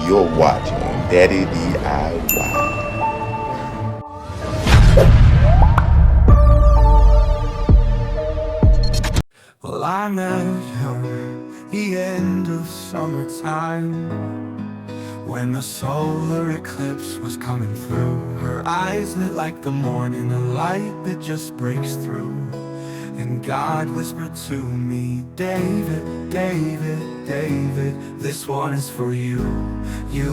You're watching Daddy DIY. Well, I met her the end of summertime, when the solar eclipse was coming through. Her eyes lit like the morning, a light that just breaks through. And God whispered to me, David, David, David, this one is for you, you.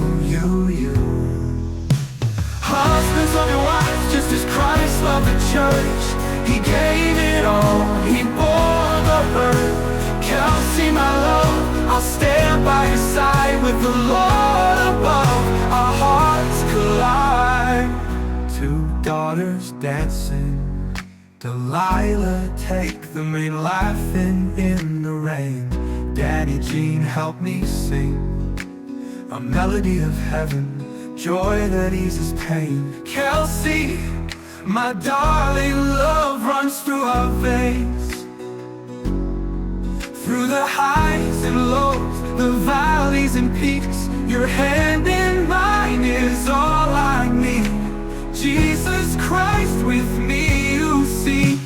Husbands, love your wives just as Christ loved the church. He gave it all, he bore the hurt. Kelsey, my love, I'll stand by your side with the Lord above. Our hearts collide, two daughters dancing. Delilah, take the maid, laughing in the rain. Danny Jean, help me sing a melody of heaven, joy that eases pain. Kelsey, my darling, love runs through our veins. Through the highs and lows, the valleys and peaks, your hand in mine is all I need. Jesus Christ with me, you see.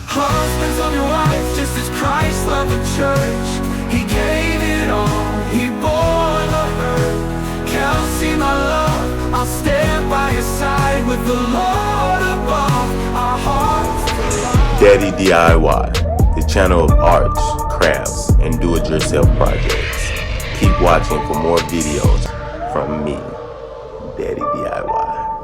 Husbands, love your wives just as Christ loved the church. He gave it all, he bore the hurt. Kelsey, my love, I'll stand by your side with the Lord above. Our hearts collide. Daddy DIY, the channel of arts, crafts, and do-it-yourself projects. Keep watching for more videos from me, Daddy DIY.